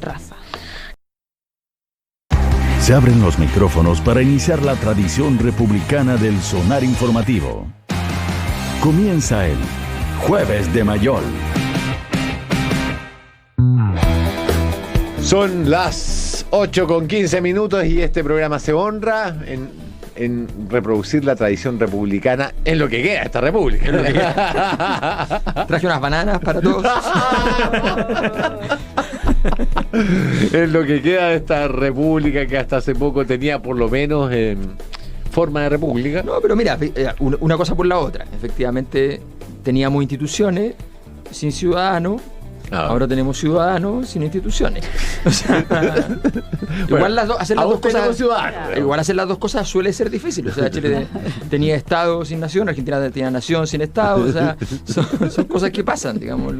raza. Se abren los micrófonos para iniciar la tradición republicana del sonar informativo. Comienza el Jueves de Mayol. Son las 8:15 y este programa se honra en reproducir la tradición republicana en lo que queda de esta república. En lo que queda. Traje unas bananas para todos. En lo que queda de esta república que hasta hace poco tenía por lo menos forma de república. No, pero mira, una cosa por la otra. Efectivamente, teníamos instituciones sin ciudadanos. Ahora tenemos ciudadanos sin instituciones. O sea, igual hacer las dos cosas. Igual hacer las dos cosas suele ser difícil. O sea, Chile tenía Estado sin nación, Argentina tenía nación sin Estado. O sea, son cosas que pasan, digamos.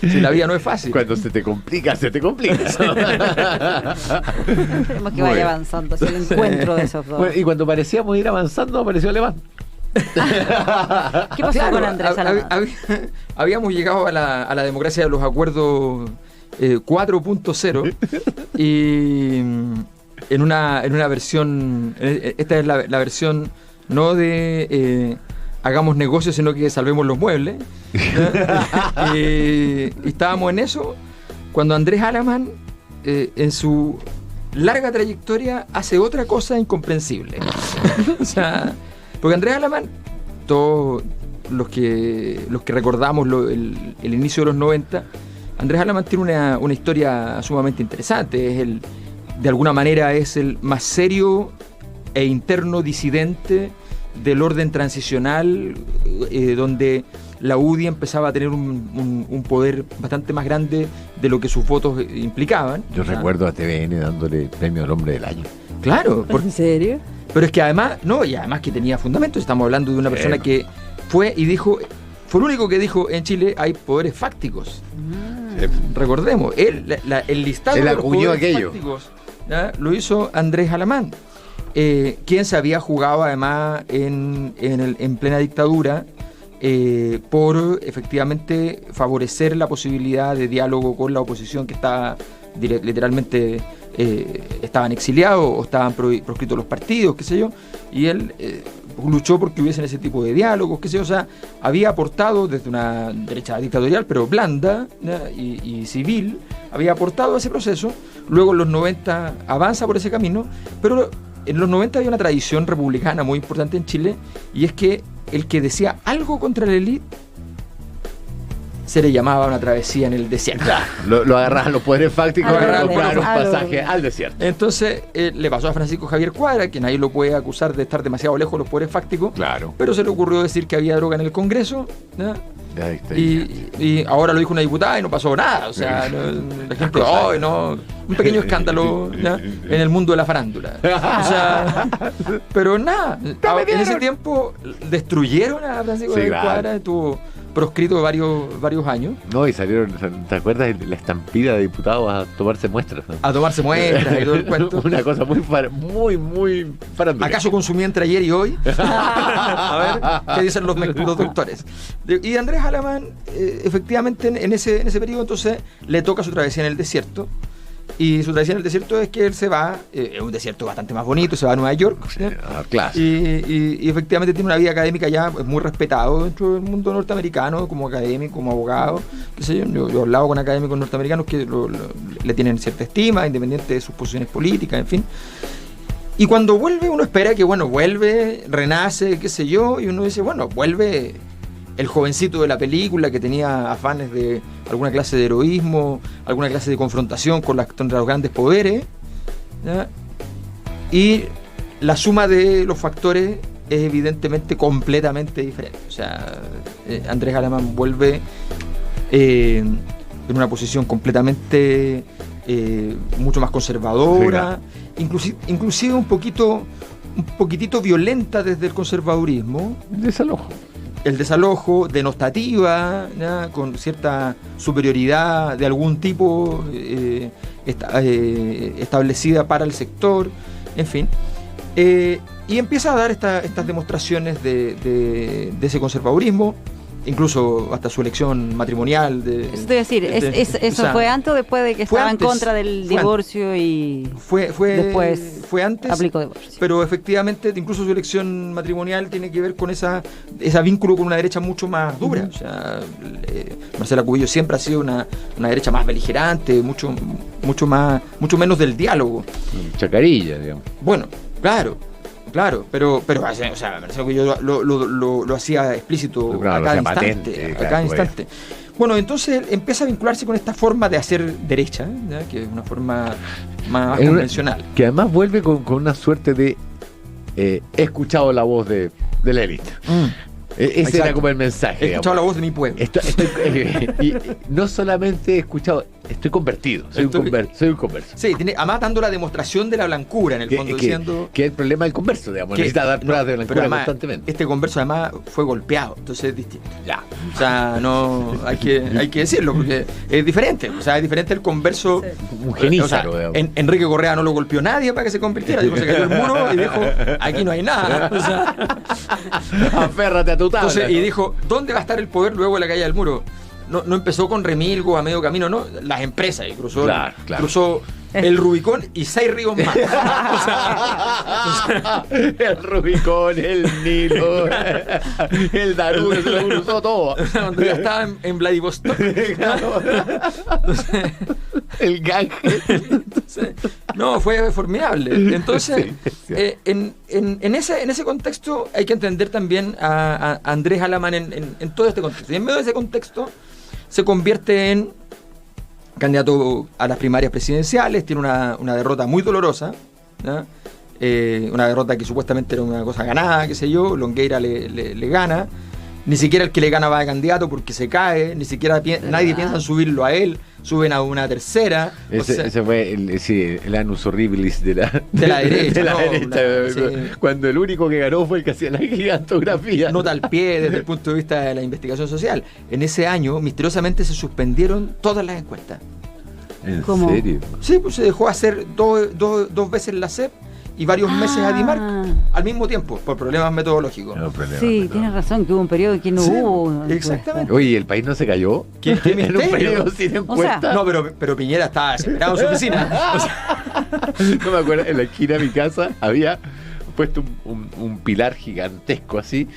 Si la vida no es fácil. Cuando se te complica, se te complica. Queremos que vaya avanzando hacia el encuentro de esos dos. Bueno, y cuando parecíamos ir avanzando, apareció Alemán. ¿Qué pasó con Andrés Alemán? Habíamos llegado a la democracia de los acuerdos 4.0 y en una versión, esta es la versión no de hagamos negocios, sino que salvemos los muebles. Y estábamos en eso cuando Andrés Alemán en su larga trayectoria hace otra cosa incomprensible. O sea, porque Andrés Alemán, todos los que recordamos el inicio de los 90, Andrés Alemán tiene una historia sumamente interesante. De alguna manera es el más serio e interno disidente del orden transicional, donde la UDI empezaba a tener un poder bastante más grande de lo que sus votos implicaban. Yo recuerdo a TVN dándole premio al hombre del año. Claro. ¿En serio? Pero es que además que tenía fundamentos. Estamos hablando de una persona que fue y dijo, fue el único que dijo en Chile hay poderes fácticos. Recordemos, el listado de los poderes fácticos, ¿ya? Lo hizo Andrés Alemán, quien se había jugado además en plena dictadura por efectivamente favorecer la posibilidad de diálogo con la oposición que estaba literalmente estaban exiliados o estaban proscritos los partidos, qué sé yo, y él luchó porque hubiesen ese tipo de diálogos, qué sé yo. O sea, había aportado desde una derecha dictatorial, pero blanda, ¿no? y civil, había aportado a ese proceso. Luego en los 90 avanza por ese camino, pero en los 90 había una tradición republicana muy importante en Chile, y es que el que decía algo contra la élite se le llamaba una travesía en el desierto. Lo agarraban los poderes fácticos para comprar un pasaje al desierto. Entonces le pasó a Francisco Javier Cuadra, que nadie lo puede acusar de estar demasiado lejos de los poderes fácticos. Claro. Pero se le ocurrió decir que había droga en el Congreso, ¿no? Y ahora lo dijo una diputada y no pasó nada. O sea, la gente, un pequeño escándalo, ¿no? En el mundo de la farándula. O sea, pero nada, en ese tiempo destruyeron a Francisco Javier Cuadra, estuvo proscrito varios años. No, y salieron, ¿te acuerdas de la estampida de diputados a tomarse muestras? ¿No? A tomarse muestras y todo el cuento. Una cosa muy farándula. ¿Acaso consumí entre ayer y hoy? A ver, ¿qué dicen los doctores? Y Andrés Alemán, efectivamente, en ese periodo, entonces, le toca su travesía en el desierto. Y su travesía en el desierto es que él se va, es un desierto bastante más bonito, se va a Nueva York, claro. y efectivamente tiene una vida académica ya muy respetado dentro del mundo norteamericano, como académico, como abogado, qué sé yo. Yo he hablado con académicos norteamericanos que le tienen cierta estima, independiente de sus posiciones políticas, en fin. Y cuando vuelve, uno espera que, vuelve, renace, qué sé yo, y uno dice, vuelve el jovencito de la película que tenía afanes de alguna clase de heroísmo, alguna clase de confrontación contra los grandes poderes, ¿ya? Y la suma de los factores es evidentemente completamente diferente. O sea, Andrés Alemán vuelve en una posición completamente mucho más conservadora, inclusive un poquitito violenta desde el conservadurismo. El desalojo, denostativa, ¿ya? Con cierta superioridad de algún tipo establecida para el sector, en fin. Y empieza a dar estas demostraciones de ese conservadurismo. incluso hasta su elección matrimonial. Eso te iba a decir, ¿eso fue antes o después de que estaba en contra del divorcio y después fue antes, aplicó divorcio? Pero efectivamente, incluso su elección matrimonial tiene que ver con ese vínculo con una derecha mucho más dura. O sea, Marcela Cubillo siempre ha sido una derecha más beligerante, mucho menos del diálogo. Chacarilla, digamos. Bueno, claro, pero o sea, Marcelo Cubillo lo hacía explícito a cada instante. Bueno, entonces empieza a vincularse con esta forma de hacer derecha, ¿ya? Que es una forma más convencional. Que además vuelve con una suerte de he escuchado la voz de la élite. Ese Exacto. era como el mensaje. He escuchado la voz de mi pueblo. Y no solamente he escuchado, estoy convertido. Soy un converso. Sí, además dando la demostración de la blancura, en el fondo, diciendo... Que es el problema del converso, digamos. Necesita dar pruebas de blancura además, constantemente. Este converso además fue golpeado, entonces es distinto. Ya. O sea, no hay que decirlo, porque es diferente. O sea, es diferente el converso... Un genízaro, digamos. Enrique Correa no lo golpeó nadie para que se convirtiera. Dijo, se cayó el muro y dijo, aquí no hay nada. O sea, aférrate a tu tabla. Entonces, y dijo, ¿dónde va a estar el poder luego de la caída del muro? No empezó con remilgos a medio camino, no, las empresas, y cruzó el Rubicón y 6 ríos más. El Rubicón, el Nilo, el Danubio, se lo cruzó todo. Cuando ya estaba en Vladivostok. Entonces, el Ganges. No, fue formidable. Entonces, sí. En ese contexto hay que entender también a Andrés Alamán en todo este contexto. Y en medio de ese contexto se convierte en candidato a las primarias presidenciales, tiene una derrota muy dolorosa, ¿no? Una derrota que supuestamente era una cosa ganada, qué sé yo, Longueira le gana, ni siquiera el que le gana va de candidato porque se cae, ni siquiera nadie piensa en subirlo a él, suben a una tercera. Ese fue el anus horribilis de la derecha. Sí. Cuando el único que ganó fue el que hacía la gigantografía. Nota al pie desde el punto de vista de la investigación social. En ese año, misteriosamente, se suspendieron todas las encuestas. ¿En ¿Cómo? serio? Sí, pues se dejó hacer dos veces la CEP y varios meses a DIMARC al mismo tiempo, por problemas metodológicos. Sí, tienes razón, que hubo un periodo que no hubo. Exactamente. Oye, ¿el país no se cayó? ¿Qué en un periodo sin encuesta? No, pero Piñera estaba desesperado en su oficina. O sea, no me acuerdo, en la esquina de mi casa había puesto un pilar gigantesco así,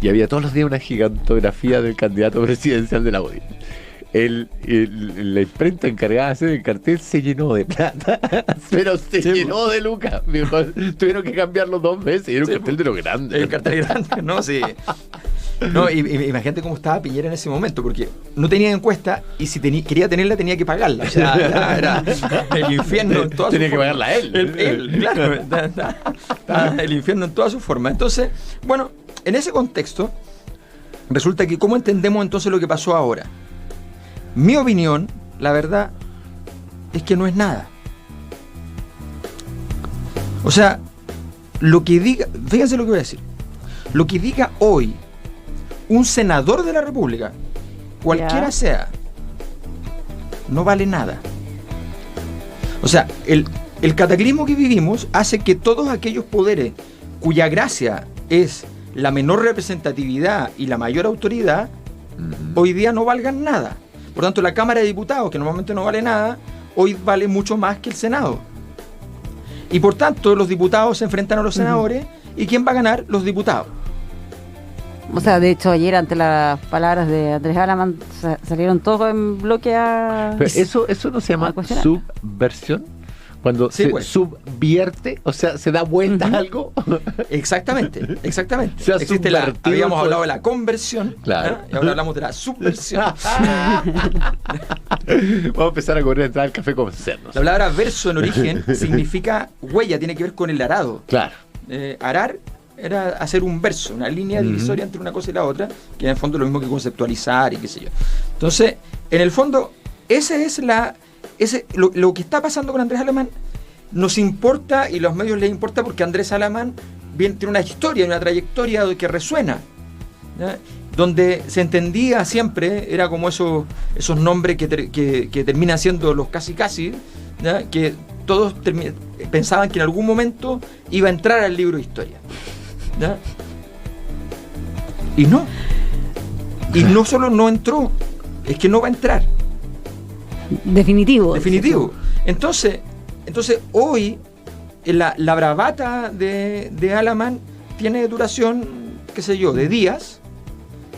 y había todos los días una gigantografía del candidato presidencial de la UDI. La imprenta encargada de hacer el cartel se llenó de plata, pero se llenó de lucas. Tuvieron que cambiarlo 2 veces y era un cartel de lo grande. El cartel grande, ¿no? Sí. No, imagínate cómo estaba Piñera en ese momento, porque no tenía encuesta y si quería tenerla tenía que pagarla. O sea, era el infierno en toda su forma. Tenía que pagarla él. Claro, el infierno en toda su forma. Entonces, bueno, en ese contexto, resulta que ¿cómo entendemos entonces lo que pasó ahora? Mi opinión, la verdad, es que no es nada. O sea, lo que diga, fíjense lo que voy a decir, lo que diga hoy un senador de la República, cualquiera sea, no vale nada. O sea, el cataclismo que vivimos hace que todos aquellos poderes cuya gracia es la menor representatividad y la mayor autoridad, hoy día no valgan nada. Por tanto, la Cámara de Diputados, que normalmente no vale nada, hoy vale mucho más que el Senado. Y por tanto, los diputados se enfrentan a los senadores, ¿y quién va a ganar? Los diputados. O sea, de hecho, ayer ante las palabras de Andrés Alamán salieron todos en bloque a... Pero eso no se llama subversión. Cuando se subvierte, o sea, se da vuelta a algo. Exactamente. Habíamos hablado de la conversión, claro, y ahora hablamos de la subversión. Vamos a empezar a correr a entrar al café con cerdos. La palabra verso en origen significa huella, tiene que ver con el arado. Claro. Arar era hacer un verso, una línea divisoria entre una cosa y la otra, que en el fondo es lo mismo que conceptualizar y qué sé yo. Entonces, en el fondo, lo que está pasando con Andrés Alamán nos importa y a los medios les importa porque Andrés Alamán tiene una historia, una trayectoria que resuena, ¿ya? Donde se entendía siempre, era como esos nombres que terminan siendo los casi, ¿ya? Que todos pensaban que en algún momento iba a entrar al libro de historia, ¿ya? Y no. Y no solo no entró, es que no va a entrar. Definitivo. Entonces hoy la bravata de Alamán tiene duración, qué sé yo, de días,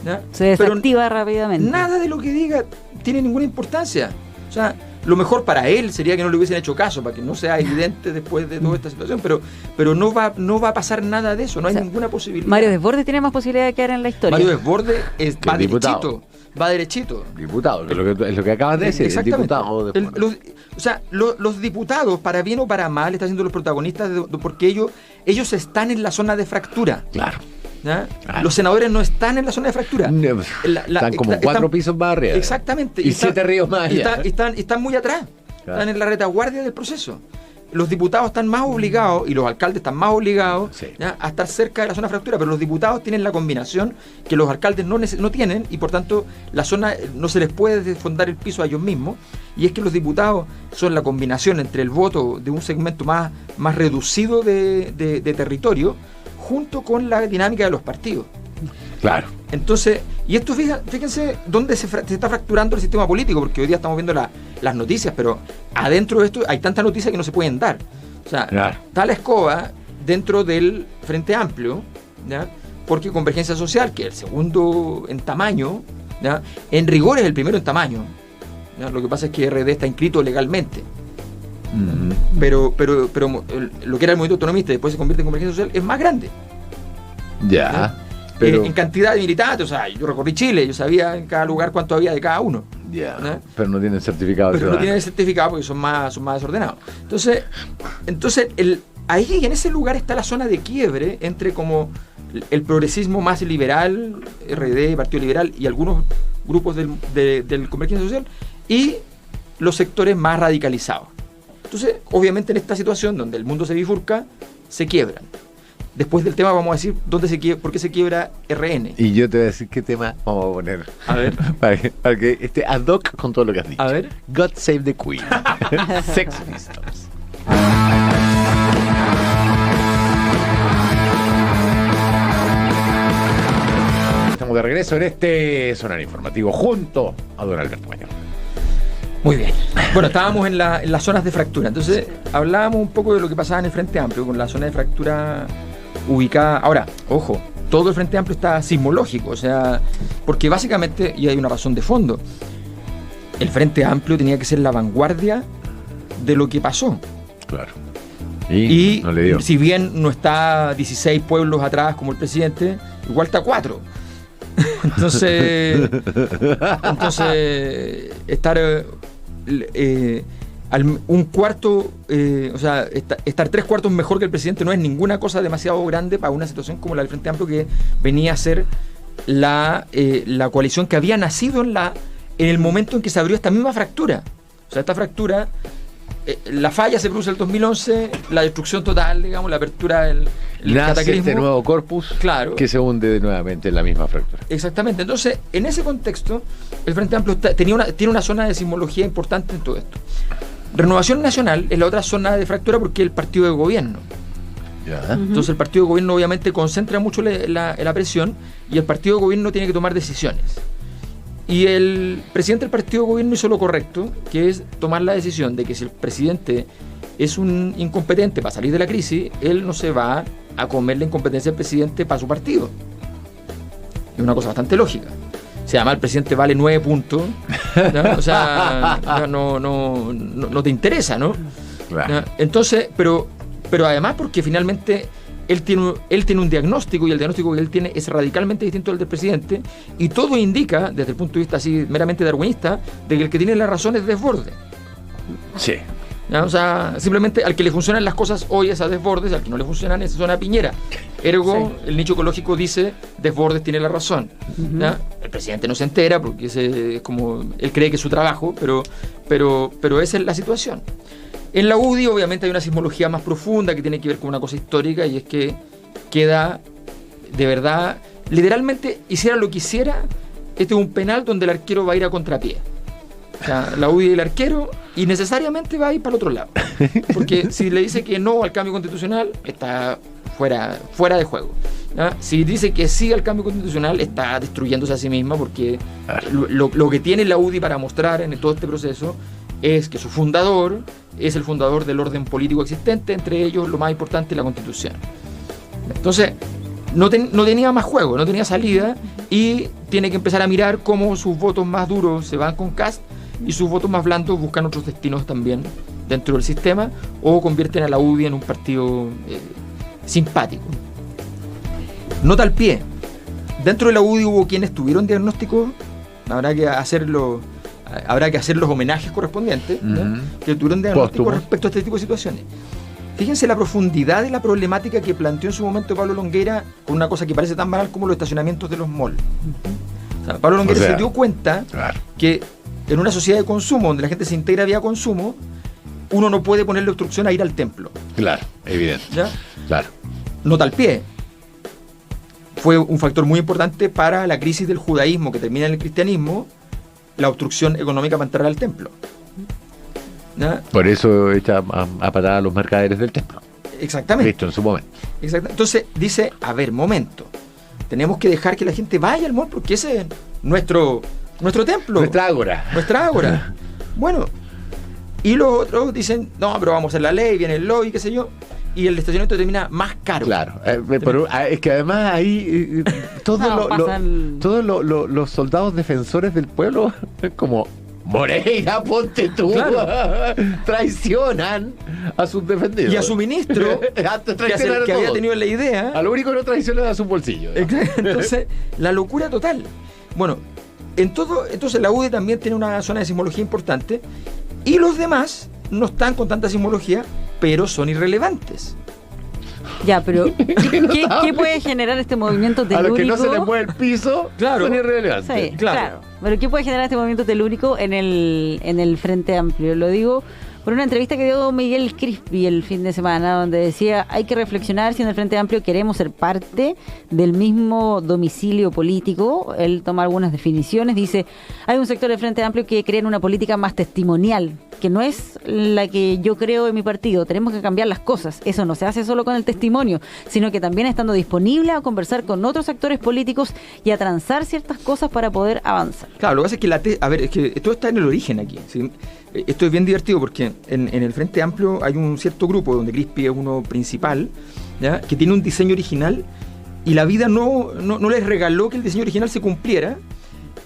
¿ya? Se desactiva rápidamente. Nada de lo que diga tiene ninguna importancia. O sea, lo mejor para él sería que no le hubiesen hecho caso, para que no sea evidente después de toda esta situación, pero no va a pasar nada de eso, no hay ninguna posibilidad. Mario Desbordes tiene más posibilidad de quedar en la historia. Mario Desbordes va derechito. Diputado, que es lo que acabas de decir. Exactamente. Diputado Los diputados, para bien o para mal, están siendo los protagonistas porque ellos están en la zona de fractura. Claro. ¿Ya? Los senadores no están en la zona de fractura. Están como 4 pisos más arriba. Exactamente. Y 7 ríos más allá. Están muy atrás. Claro. Están en la retaguardia del proceso. Los diputados están más obligados y los alcaldes están más obligados, sí, a estar cerca de la zona de fractura, pero los diputados tienen la combinación que los alcaldes no tienen, y por tanto la zona no se les puede desfondar el piso a ellos mismos, y es que los diputados son la combinación entre el voto de un segmento más reducido de territorio junto con la dinámica de los partidos. Claro. Entonces, y esto fíjense dónde se está fracturando el sistema político, porque hoy día estamos viendo las noticias, pero adentro de esto hay tantas noticias que no se pueden dar. O sea, claro, está la escoba dentro del Frente Amplio, ¿ya? Porque Convergencia Social, que es el segundo en tamaño, ¿ya?, en rigor es el primero en tamaño, ¿ya? Lo que pasa es que RD está inscrito legalmente. Pero lo que era el movimiento autonomista y después se convierte en Convergencia Social es más grande. Ya. Pero en cantidad de militantes, o sea, yo recorrí Chile, yo sabía en cada lugar cuánto había de cada uno. Ya. Pero no tienen certificado. Pero no tienen certificado porque son más desordenados. Entonces ahí en ese lugar está la zona de quiebre entre como el progresismo más liberal, RD, Partido Liberal y algunos grupos del Convergencia Social, y los sectores más radicalizados. Entonces, obviamente en esta situación donde el mundo se bifurca, se quiebran. Después del tema vamos a decir por qué se quiebra RN. Y yo te voy a decir qué tema vamos a poner. A ver. para que esté ad hoc con todo lo que has dicho. A ver. God Save the Queen. Sex Pistols. Estamos de regreso en este Sonar Informativo junto a don Alberto Mayor. Muy bien. Bueno, estábamos en las zonas de fractura. Entonces, hablábamos un poco de lo que pasaba en el Frente Amplio, con la zona de fractura ubicada. Ahora, ojo, todo el Frente Amplio está sismológico, o sea, porque básicamente, y hay una razón de fondo, el Frente Amplio tenía que ser la vanguardia de lo que pasó. Claro. Y no le dio. Si bien no está 16 pueblos atrás como el presidente, igual está 4. Entonces estar un cuarto, o sea, estar 3/4 mejor que el presidente no es ninguna cosa demasiado grande para una situación como la del Frente Amplio, que venía a ser la coalición que había nacido en el momento en que se abrió esta misma fractura. O sea, esta fractura, la falla se produce en el 2011, la destrucción total, digamos, la apertura del nace este nuevo corpus, claro, que se hunde nuevamente en la misma fractura. Exactamente. Entonces, en ese contexto, el Frente Amplio tiene una zona de sismología importante en todo esto. Renovación Nacional es la otra zona de fractura porque es el partido de gobierno. Ya. Entonces, el partido de gobierno obviamente concentra mucho la presión, y el partido de gobierno tiene que tomar decisiones. Y el presidente del partido de gobierno hizo lo correcto, que es tomar la decisión de que si el presidente es un incompetente para salir de la crisis, él no se va a comer la incompetencia del presidente para su partido. Es una cosa bastante lógica. Si además el presidente vale 9 puntos, ¿no? O sea, no te interesa, ¿no? Claro. Entonces, pero además porque finalmente él tiene un diagnóstico, y el diagnóstico que él tiene es radicalmente distinto al del presidente, y todo indica, desde el punto de vista así meramente darwinista, de que el que tiene la razón es Desbordes. Sí. ¿Ya? O sea, simplemente al que le funcionan las cosas hoy es a Desbordes, al que no le funcionan es a Piñera. Ergo, sí, el nicho ecológico dice Desbordes tiene la razón. ¿Ya? El presidente no se entera porque es como él cree que es su trabajo, pero esa es la situación. En la UDI obviamente hay una sismología más profunda que tiene que ver con una cosa histórica, y es que queda, de verdad, literalmente, hiciera lo que hiciera, este es un penal donde el arquero va a ir a contrapié. O sea, la UDI del arquero, y necesariamente va a ir para el otro lado. Porque si le dice que no al cambio constitucional, está fuera de juego. ¿Ah? Si dice que sí al cambio constitucional, está destruyéndose a sí misma, porque lo que tiene la UDI para mostrar en todo este proceso es que su fundador es el fundador del orden político existente, entre ellos lo más importante, la Constitución. Entonces, no tenía más juego, no tenía salida, y tiene que empezar a mirar cómo sus votos más duros se van con Kast y sus votos más blandos buscan otros destinos también dentro del sistema, o convierten a la UDI en un partido simpático. Nota al pie: dentro de la UDI hubo quienes tuvieron diagnósticos, habrá que hacer los homenajes correspondientes, que tuvieron diagnósticos respecto a este tipo de situaciones. Fíjense la profundidad de la problemática que planteó en su momento Pablo Longueira con una cosa que parece tan banal como los estacionamientos de los malls. O sea, Pablo Longueira se dio cuenta que en una sociedad de consumo donde la gente se integra vía consumo, uno no puede ponerle obstrucción a ir al templo. Claro, evidente. ¿Ya? Claro. Nota al pie: fue un factor muy importante para la crisis del judaísmo que termina en el cristianismo, la obstrucción económica para entrar al templo. ¿Ya? Por eso echa a patada a los mercaderes del templo. Exactamente. Cristo en su momento. Entonces dice, a ver, momento, tenemos que dejar que la gente vaya al mall porque ese es nuestro templo. Nuestra ágora. Bueno, y los otros dicen, no, pero vamos a hacer la ley, viene el lobby, qué sé yo, y el estacionamiento termina más caro. Claro, es que además ahí todos los soldados defensores del pueblo, como Moreira, ponte tú, traicionan a sus defendidos. Y a su ministro, que había tenido la idea. A lo único que no traicionan a su bolsillo. Entonces, la locura total. Bueno, entonces la UDI también tiene una zona de sismología importante, y los demás no están con tanta sismología, pero son irrelevantes. Ya, pero ¿qué puede generar este movimiento telúrico? A los que no se les mueve el piso, son irrelevantes. Sí, claro. Pero ¿qué puede generar este movimiento telúrico en el Frente Amplio? Lo digo por una entrevista que dio Miguel Crispi el fin de semana, donde decía, hay que reflexionar si en el Frente Amplio queremos ser parte del mismo domicilio político. Él toma algunas definiciones, dice, hay un sector del Frente Amplio que cree en una política más testimonial, que no es la que yo creo en mi partido. Tenemos que cambiar las cosas. Eso no se hace solo con el testimonio, sino que también estando disponible a conversar con otros actores políticos y a transar ciertas cosas para poder avanzar. Claro, lo que pasa es que es que todo está en el origen aquí, ¿sí? Esto es bien divertido porque en el Frente Amplio hay un cierto grupo donde Crispi es uno principal, ¿ya? Que tiene un diseño original y la vida no les regaló que el diseño original se cumpliera,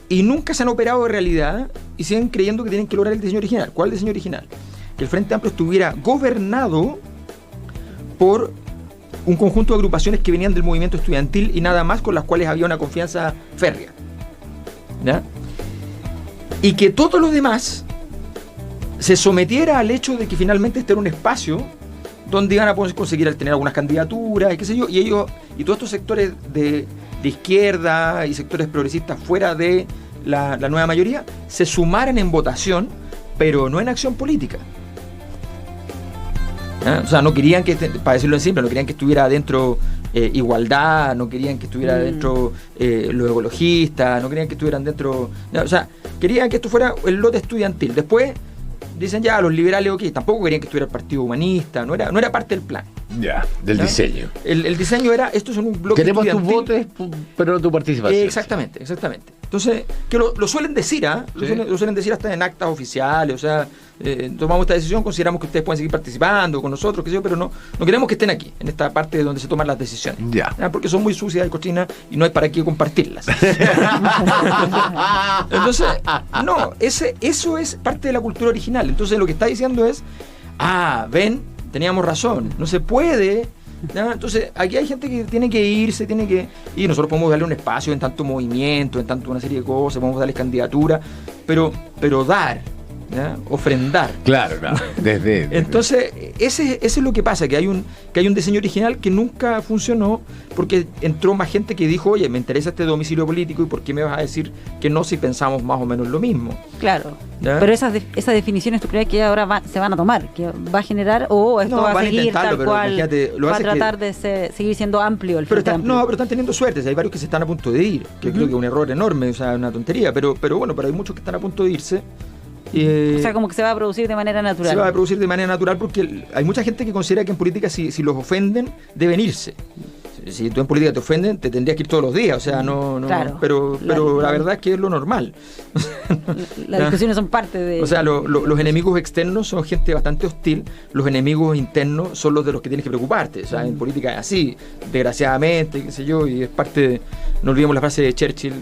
y nunca se han operado de realidad y siguen creyendo que tienen que lograr el diseño original. ¿Cuál es el diseño original? Que el Frente Amplio estuviera gobernado por un conjunto de agrupaciones que venían del movimiento estudiantil y nada más, con las cuales había una confianza férrea, ¿ya? Y que todo lo demás se sometiera al hecho de que finalmente este era un espacio donde iban a poder conseguir tener algunas candidaturas y qué sé yo, y ellos y todos estos sectores de izquierda y sectores progresistas fuera de la nueva mayoría se sumaran en votación, pero no en acción política. O sea, no querían que, para decirlo en simple, no querían que estuviera adentro igualdad, no querían que estuviera adentro los ecologistas, no querían que estuvieran dentro, o sea, querían que esto fuera el lote estudiantil. Después dicen ya, los liberales, ok, tampoco querían que estuviera el Partido Humanista, no era parte del plan. Ya, del diseño. El diseño era, esto es un bloque queremos estudiantil. Tus votos, pero no tu participación. Exactamente. Entonces, que lo suelen decir, lo suelen decir hasta en actas oficiales, o sea, tomamos esta decisión, consideramos que ustedes pueden seguir participando con nosotros, qué sé yo, pero no queremos que estén aquí, en esta parte donde se toman las decisiones. Ya. Porque son muy sucias y cochinas y no hay para qué compartirlas. Entonces, no, eso es parte de la cultura original. Entonces, lo que está diciendo es, ven, teníamos razón, no se puede. ¿Ya? Entonces, aquí hay gente que tiene que irse, y nosotros podemos darle un espacio en tanto movimiento, en tanto una serie de cosas, podemos darles candidatura, pero dar, ¿ya? Ofrendar. Claro. Entonces, ese es lo que pasa, que hay un diseño original que nunca funcionó porque entró más gente que dijo, oye, me interesa este domicilio político y ¿por qué me vas a decir que no si pensamos más o menos lo mismo? Claro, ¿ya? Pero esas definiciones, ¿tú crees que ahora se van a tomar? ¿Que va a generar o esto va a seguir tal cual? Va a tratar de seguir siendo amplio el Frente Amplio. No, pero están teniendo suerte. Hay varios que se están a punto de ir, que creo que es un error enorme, o sea, una tontería, pero bueno, pero hay muchos que están a punto de irse. O sea, como que se va a producir de manera natural. Se va a producir de manera natural porque hay mucha gente que considera que en política si los ofenden deben irse. Si tú en política te ofenden, te tendrías que ir todos los días, o sea, no, Claro. pero la verdad es que es lo normal. Las discusiones son parte de... O sea, los enemigos externos son gente bastante hostil, los enemigos internos son los de los que tienes que preocuparte. O sea, en política es así, desgraciadamente, qué sé yo, y es parte de... No olvidemos la frase de Churchill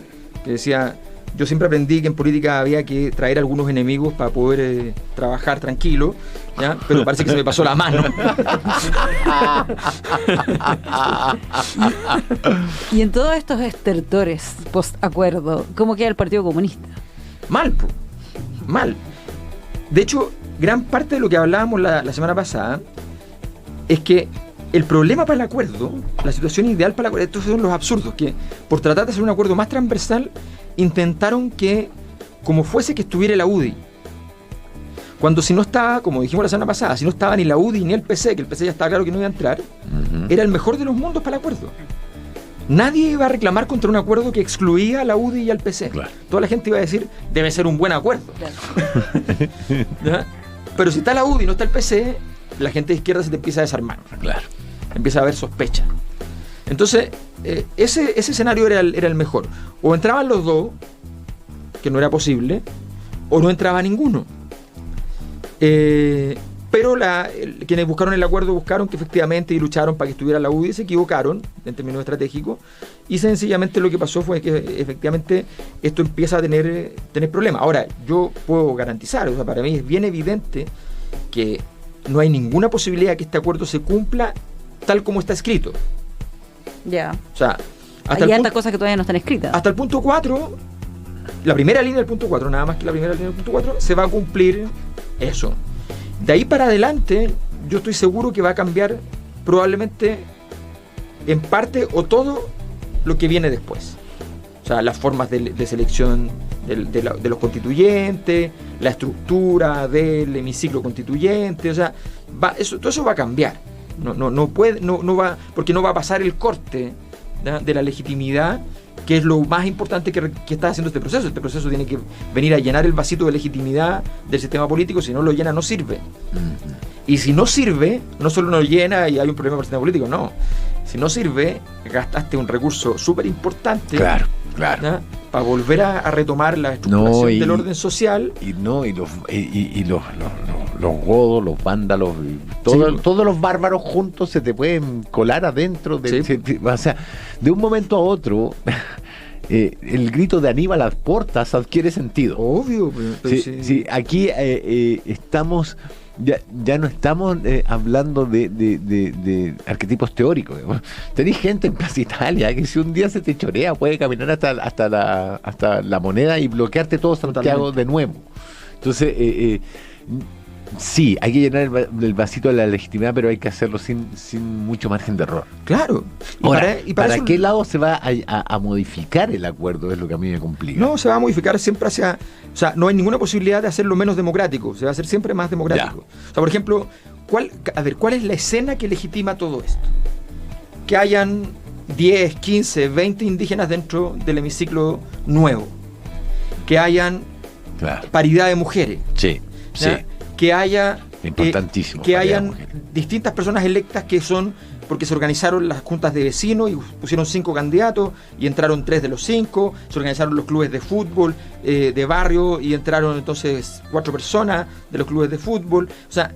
que decía: yo siempre aprendí que en política había que traer algunos enemigos para poder trabajar tranquilo, ¿ya? Pero parece que se me pasó la mano. Y en todos estos estertores post-acuerdo, ¿cómo queda el Partido Comunista? Mal. De hecho, gran parte de lo que hablábamos la semana pasada es que el problema para el acuerdo, la situación ideal para el acuerdo, estos son los absurdos, que por tratar de hacer un acuerdo más transversal, intentaron que, como fuese que estuviera la UDI, cuando si no estaba, como dijimos la semana pasada, si no estaba ni la UDI ni el PC, que el PC ya estaba claro que no iba a entrar, era el mejor de los mundos para el acuerdo. Nadie iba a reclamar contra un acuerdo que excluía a la UDI y al PC. Claro. Toda la gente iba a decir, debe ser un buen acuerdo. Claro. ¿Ya? Pero si está la UDI y no está el PC, la gente de izquierda se te empieza a desarmar. Claro. Empieza a haber sospecha. Entonces, ese escenario era el mejor. O entraban los dos, que no era posible, o no entraba ninguno. Pero quienes buscaron el acuerdo buscaron que efectivamente y lucharon para que estuviera la UDI, se equivocaron en términos estratégicos, y sencillamente lo que pasó fue que efectivamente esto empieza a tener problemas. Ahora, yo puedo garantizar, o sea, para mí es bien evidente que no hay ninguna posibilidad de que este acuerdo se cumpla tal como está escrito. Ya. O sea, Hay hartas cosas que todavía no están escritas. hasta el punto 4, la primera línea del punto 4, nada más que la primera línea del punto 4, se va a cumplir eso. De ahí para adelante, yo estoy seguro que va a cambiar probablemente en parte o todo lo que viene después. O sea, las formas de selección de los constituyentes, la estructura del hemiciclo constituyente, o sea, todo eso va a cambiar. No va, porque no va a pasar el corte, ¿ya?, de la legitimidad, que es lo más importante que está haciendo este proceso. Este proceso tiene que venir a llenar el vasito de legitimidad del sistema político. Si no lo llena, no sirve. Y si no sirve, no solo no llena y hay un problema para el sistema político, no. Si no sirve, gastaste un recurso súper importante. Claro. Para volver a retomar la estructuración del orden social. Y los godos, los vándalos, todos los bárbaros juntos se te pueden colar adentro. O sea, de un momento a otro, el grito de Aníbal a las portas adquiere sentido. Obvio. Sí, aquí estamos... Ya no estamos hablando de arquetipos teóricos. Tenéis gente en Plaza Italia que si un día se te chorea puede caminar hasta la Moneda y bloquearte todo Santiago de nuevo. Entonces, sí, hay que llenar el vasito de la legitimidad, pero hay que hacerlo sin mucho margen de error. Claro. Ahora, ¿para eso, qué lado se va a modificar el acuerdo? Es lo que a mí me complica. No, se va a modificar siempre hacia... O sea, no hay ninguna posibilidad de hacerlo menos democrático. Se va a hacer siempre más democrático. Ya. O sea, por ejemplo, ¿cuál es la escena que legitima todo esto? Que hayan 10, 15, 20 indígenas dentro del hemiciclo nuevo. Que hayan paridad de mujeres. Sí. Que haya... Importantísimo. Que hayan distintas personas electas que son... Porque se organizaron las juntas de vecinos y pusieron 5 candidatos y entraron 3 de los 5, se organizaron los clubes de fútbol de barrio y entraron entonces 4 personas de los clubes de fútbol. O sea,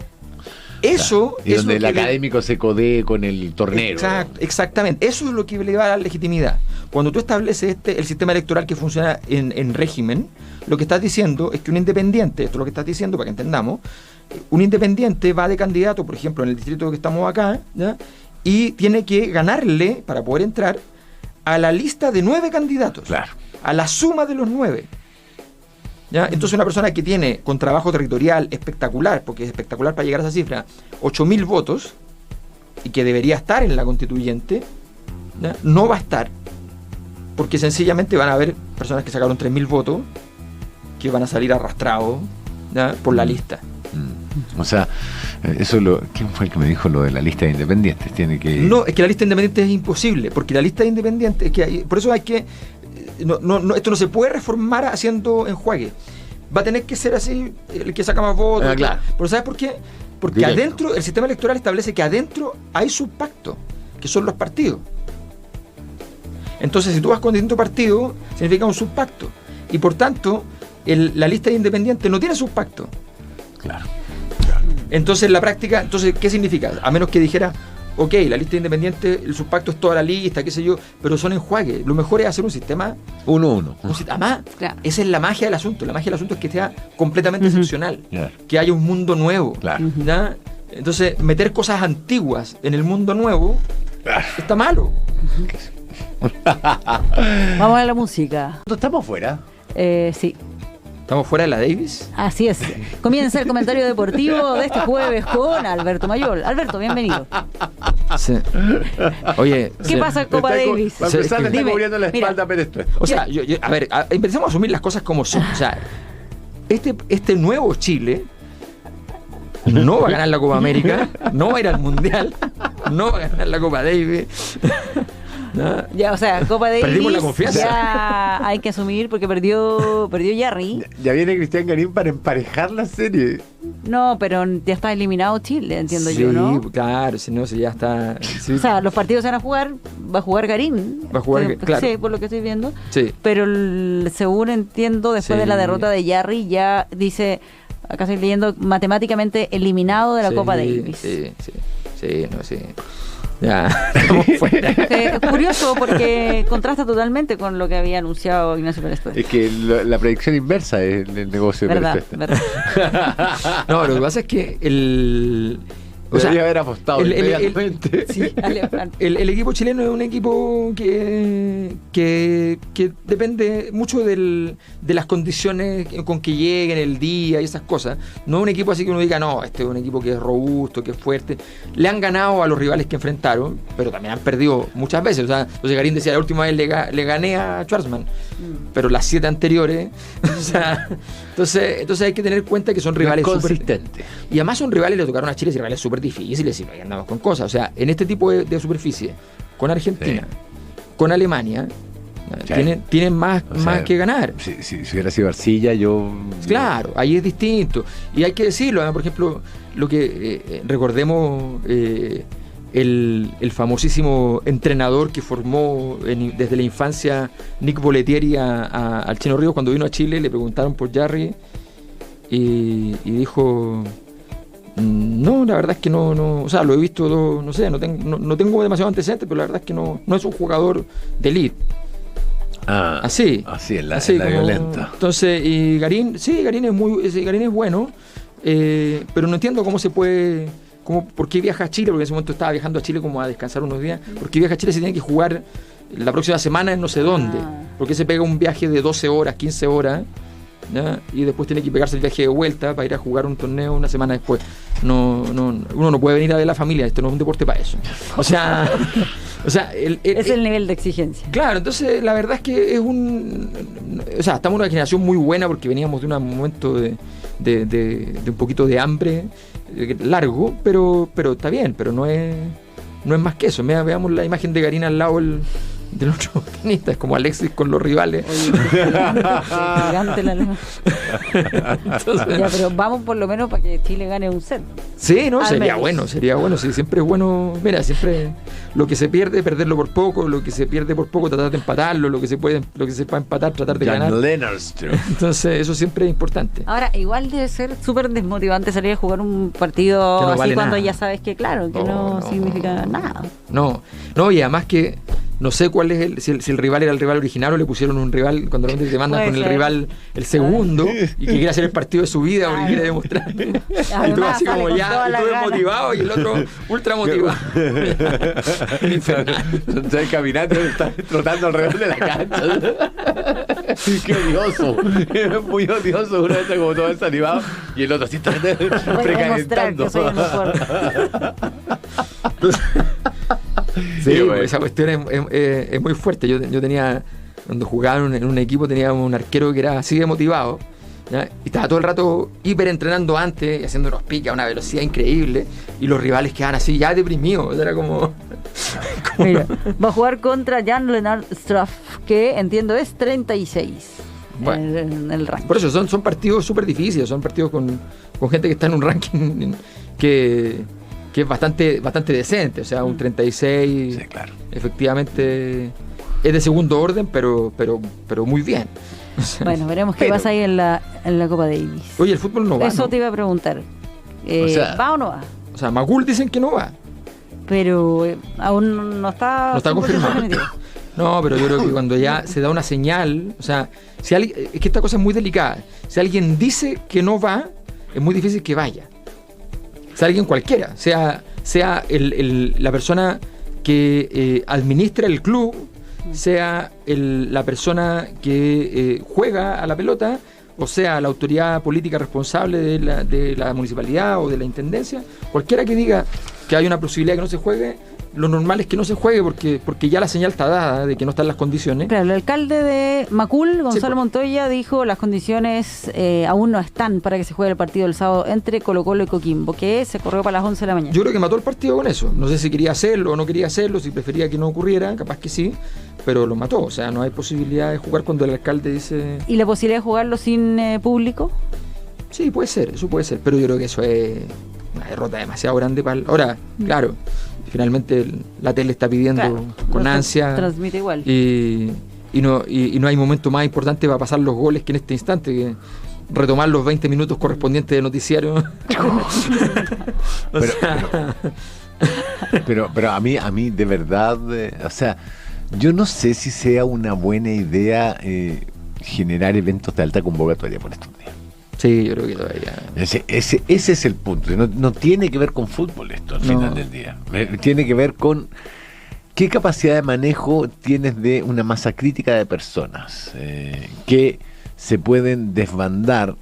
eso y es donde lo el académico se codee con el tornero. Exactamente, eso es lo que le va a dar legitimidad. Cuando tú estableces el sistema electoral que funciona en régimen, lo que estás diciendo es que un independiente, esto es lo que estás diciendo para que entendamos, un independiente va de candidato, por ejemplo, en el distrito que estamos acá, ¿ya?, y tiene que ganarle, para poder entrar, a la lista de 9 candidatos. Claro. A la suma de los 9. ¿Ya? Entonces una persona que tiene, con trabajo territorial espectacular, porque es espectacular para llegar a esa cifra, 8.000 votos, y que debería estar en la constituyente, ¿ya?, no va a estar, porque sencillamente van a haber personas que sacaron 3.000 votos, que van a salir arrastrados, ¿ya?, por la lista. O sea, ¿quién fue el que me dijo lo de la lista de independientes? Tiene que... No, es que la lista de independientes es imposible, porque la lista de independientes, por eso hay que... esto no se puede reformar haciendo enjuague. Va a tener que ser así, el que saca más votos. Claro. Pero ¿sabes por qué? Porque Directo. adentro, el sistema electoral establece que adentro hay subpacto, que son los partidos. Entonces, si tú vas con distintos partidos, significa un subpacto. Y por tanto, la lista de independientes no tiene subpacto. Claro. Entonces, en la práctica, ¿qué significa? A menos que dijera, ok, la lista de independientes, el subpacto es toda la lista, qué sé yo, pero son enjuagues. Lo mejor es hacer un sistema 1-1. Además, Claro. esa es la magia del asunto. La magia del asunto es que sea completamente excepcional. Claro. Que haya un mundo nuevo. Claro. ¿Ya? Entonces, meter cosas antiguas en el mundo nuevo está malo. Vamos a la música. ¿Estamos fuera? Sí, ¿Estamos fuera de la Davis? así es. Comienza el comentario deportivo de este jueves con Alberto Mayol. Alberto, bienvenido. Sí. Oye, ¿Qué pasa en Copa Davis? Para empezar, le está Dime, cubriendo la mira. espalda a Pérez Tuesto. O sea, a ver, empecemos a asumir las cosas como son. O sea, este nuevo Chile no va a ganar la Copa América, no va a ir al Mundial, no va a ganar la Copa Davis. ¿No? Ya, o sea, Copa Davis Perdimos la confianza. ya hay que asumir porque perdió Jarry. Ya viene Cristian Garín para emparejar la serie. No, pero ya está eliminado Chile, entiendo Sí, yo, ¿no? claro, si no, si ya está. Sí, O sea, los partidos se van a jugar, va a jugar Garín. Va a jugar, claro. Sí, por lo que estoy viendo. sí. Pero según entiendo, después Sí. de la derrota de Jarry, ya dice, acá estoy leyendo, matemáticamente eliminado de la Sí, Copa Davis. Sí, no, sí. Ya, estamos fuera. Es curioso porque contrasta totalmente con lo que había anunciado Ignacio Pérez Tuesto. Es que la predicción inversa es el negocio de Verdad, Pérez Tuesto. verdad. No, lo que pasa es que Debería haber apostado el- inmediatamente. Sí, dale, Fran. el equipo chileno es un equipo que depende mucho de las condiciones con que lleguen el día y esas cosas. No es un equipo así que uno diga, no, este es un equipo que es robusto, que es fuerte. Le han ganado a los rivales que enfrentaron, pero también han perdido muchas veces. O sea, entonces Garín decía, la última vez le gané a Schwarzman, pero las 7 anteriores. O sea, entonces hay que tener en cuenta que son rivales consistentes. y además son rivales, le tocaron a Chile, y rivales súper difíciles, y ahí andamos con cosas. O sea, en este tipo de superficie, con Argentina, con Alemania, Sí. tienen más que ganar. Si hubiera sido Arcilla, yo. Claro, ahí es distinto. Y hay que decirlo, por ejemplo, lo que recordemos el famosísimo entrenador que formó desde la infancia Nick Bollettieri al Chino Ríos. Cuando vino a Chile le preguntaron por Jarry y dijo, no, la verdad es que no, o sea, lo he visto, no sé, no tengo demasiado antecedentes, pero la verdad es que no es un jugador de elite. Así en la como- violenta. Entonces, y Garín Garín es bueno, pero no entiendo cómo se puede, por qué viaja a Chile, porque en ese momento estaba viajando a Chile como a descansar unos días. ¿Por qué viaja a Chile si tiene que jugar la próxima semana en no sé dónde? ¿Por qué se pega un viaje de 12 horas, 15 horas? ¿Ya? Y después tiene que pegarse el viaje de vuelta para ir a jugar un torneo una semana después. Uno no puede venir a ver la familia, esto no es un deporte para eso. O sea, Es el nivel de exigencia. claro, entonces la verdad es que o sea, estamos en una generación muy buena porque veníamos de un momento de un poquito de hambre largo, pero está bien, pero no es más que eso. Veamos la imagen de Garín al lado del otro tenista, es como Alexis con los rivales. Gigante la lema. Entonces, Ya, pero vamos por lo menos para que Chile gane un set. sí, no, Al sería menos. bueno, sí, siempre es bueno. Mira, siempre lo que se pierde, perderlo por poco, lo que se pierde por poco, tratar de empatarlo, lo que se puede empatar, tratar de ganar. Jan Lennartström. Entonces, eso siempre es importante. Ahora, igual debe ser súper desmotivante salir a jugar un partido Que no así vale cuando nada. ya sabes que, claro, que no significa nada. No, y además que no sé cuál es si el rival era el rival original o le pusieron un rival, cuando realmente te mandan Puede con el ser. rival el segundo y que quiere hacer el partido de su vida porque quiere demostrar. Y tú Además, así sale como con ya, todas y las tú ganas. desmotivado y el otro ultra motivado. Está caminando, está trotando alrededor de la cancha. Qué odioso. Es muy odioso. Uno está como todo desanimado y el otro así está Voy a demostrar precalentando. que soy el mejor. Sí, bueno. esa cuestión es muy fuerte. Yo tenía, cuando jugaba en un equipo, teníamos un arquero que era así de motivado, ¿ya? Y estaba todo el rato hiper entrenando antes y haciendo unos piques a una velocidad increíble, y los rivales quedaban así ya deprimidos. Era como Mira, va a jugar contra Jan Lennartström, que entiendo es 36 Bueno. en el ranking. Por eso son partidos súper difíciles, son partidos con gente que está en un ranking que es bastante decente, o sea, un 36 Sí, claro. efectivamente es de segundo orden, pero muy bien. Bueno, veremos qué pasa ahí en la Copa Davis. Oye, el fútbol no va, Eso ¿no? te iba a preguntar. O sea, ¿va o no va? O sea, Macul dicen que no va. Pero aún no está... No está 100% confirmado. definitivo. No, pero yo creo que cuando ya se da una señal, o sea, si alguien, es que esta cosa es muy delicada. Si alguien dice que no va, es muy difícil que vaya. Si alguien cualquiera, sea la persona que administra el club, sea la persona que juega a la pelota, o sea la autoridad política responsable de la municipalidad o de la intendencia, cualquiera que diga que hay una posibilidad de que no se juegue, lo normal es que no se juegue porque ya la señal está dada de que no están las condiciones. Claro, el alcalde de Macul, Gonzalo Sí, pues. Montoya, dijo las condiciones aún no están para que se juegue el partido el sábado entre Colo-Colo y Coquimbo, que se corrió para las 11 de la mañana. Yo creo que mató el partido con eso. No sé si quería hacerlo o no quería hacerlo, si prefería que no ocurriera, capaz que sí, pero lo mató. O sea, no hay posibilidad de jugar cuando el alcalde dice... ¿Y la posibilidad de jugarlo sin público? Sí, puede ser, eso puede ser, pero yo creo que eso es una derrota demasiado grande para... Ahora, claro, finalmente la tele está pidiendo Claro, con lo ansia transmite igual. y no hay momento más importante para pasar los goles que en este instante, que retomar los 20 minutos correspondientes de noticiario. O sea, Pero a mí de verdad, o sea, yo no sé si sea una buena idea generar eventos de alta convocatoria por estos días. sí, yo creo que todavía... Ese es el punto. No tiene que ver con fútbol esto al final del día. Tiene que ver con qué capacidad de manejo tienes de una masa crítica de personas que se pueden desbandar,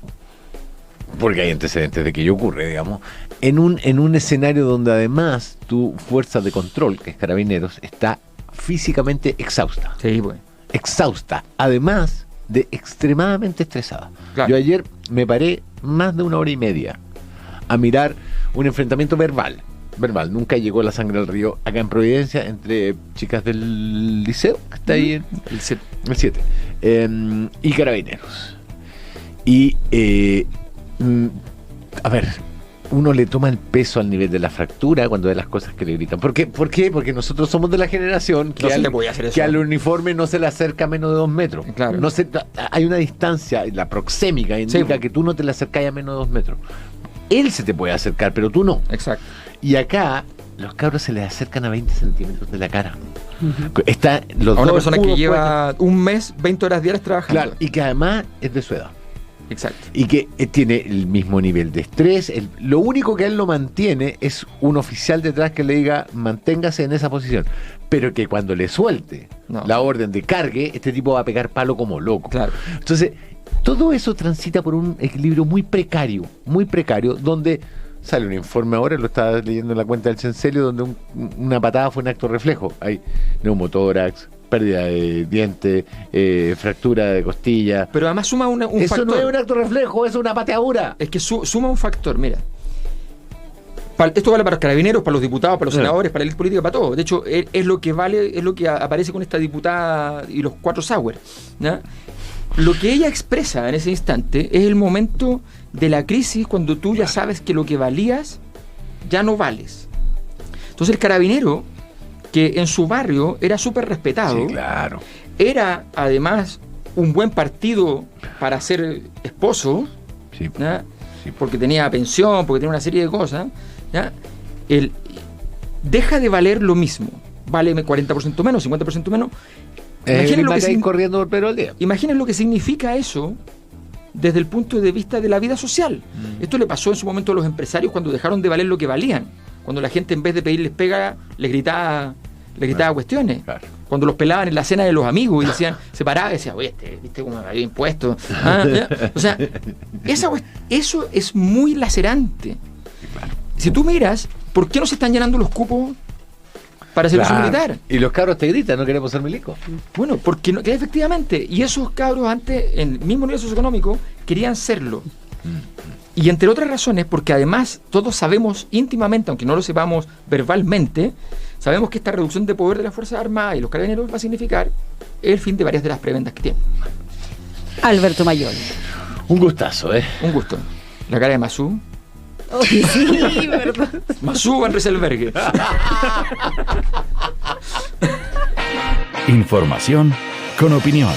porque hay antecedentes de que ello ocurre, digamos, en un escenario donde además tu fuerza de control, que es Carabineros, está físicamente exhausta. Sí, pues. Exhausta, además de extremadamente estresada. Claro. Yo ayer me paré más de 1 hora y media a mirar un enfrentamiento verbal. Nunca llegó la sangre al río acá en Providencia entre chicas del liceo, que está ahí en El set. el 7, y Carabineros. Y a ver, uno le toma el peso al nivel de la fractura cuando ve las cosas que le gritan. ¿Por qué? Porque nosotros somos de la generación No se le puede hacer eso. que al uniforme no se le acerca a menos de 2 metros. Claro. Hay una distancia, la proxémica indica Sí. que tú no te le acercas a menos de 2 metros. Él se te puede acercar, pero tú no. Exacto. Y acá los cabros se les acercan a 20 centímetros de la cara. Está los A una dos persona que escudos lleva un mes, 20 horas diarias puestos. trabajando. Claro, y que además es de su edad. Exacto. Y que tiene el mismo nivel de estrés. Lo único que él lo mantiene es un oficial detrás que le diga manténgase en esa posición. Pero que cuando le suelte No. la orden de cargue, este tipo va a pegar palo como loco. Claro. Entonces, todo eso transita por un equilibrio muy precario, donde sale un informe ahora, lo estaba leyendo en la cuenta del Censelio, donde una patada fue un acto reflejo. Hay neumotórax, pérdida de diente, fractura de costilla. Pero además suma un Eso factor. no es un acto reflejo, es una pateadura. Es que suma un factor, mira. Esto vale para los carabineros, para los diputados, para los senadores, para la élite política, para todo. De hecho, es lo que vale, es lo que aparece con esta diputada y los 4 Sauer. ¿Ya? Lo que ella expresa en ese instante es el momento de la crisis cuando tú ya sabes que lo que valías ya no vales. Entonces el carabinero, que en su barrio era súper respetado, Sí, claro. era además un buen partido para ser esposo, Sí. ¿ya? Sí. Porque tenía pensión, porque tenía una serie de cosas, ¿ya? Él deja de valer lo mismo, vale 40% menos, 50% menos. Imaginen lo que ir corriendo por Pedro al día. Imaginen lo que significa eso desde el punto de vista de la vida social. Esto le pasó en su momento a los empresarios cuando dejaron de valer lo que valían. Cuando la gente, en vez de pedirles pega, les gritaba cuestiones. Claro. Cuando los pelaban en la cena de los amigos y decían, se paraba y decía, oye, ¿viste cómo me había impuesto? ¿Ya? O sea, eso es muy lacerante. Claro. Si tú miras, ¿por qué no se están llenando los cupos para servicio Claro. militar? Y los cabros te gritan, no queremos ser milicos. Bueno, porque no, que efectivamente, y esos cabros antes, en el mismo nivel socioeconómico, querían serlo. Y entre otras razones, porque además todos sabemos íntimamente, aunque no lo sepamos verbalmente, sabemos que esta reducción de poder de las Fuerzas Armadas y los carabineros va a significar el fin de varias de las prebendas que tienen. Alberto Mayol. Un gustazo, ¿eh? Un gusto. La cara de Masú. Oye, sí, verdad. Masú Van Rieselberghe. Información con opinión.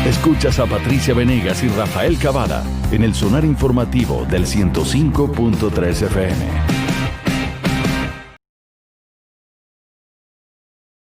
Escuchas a Patricia Venegas y Rafael Cavada en el Sonar Informativo del 105.3 FM.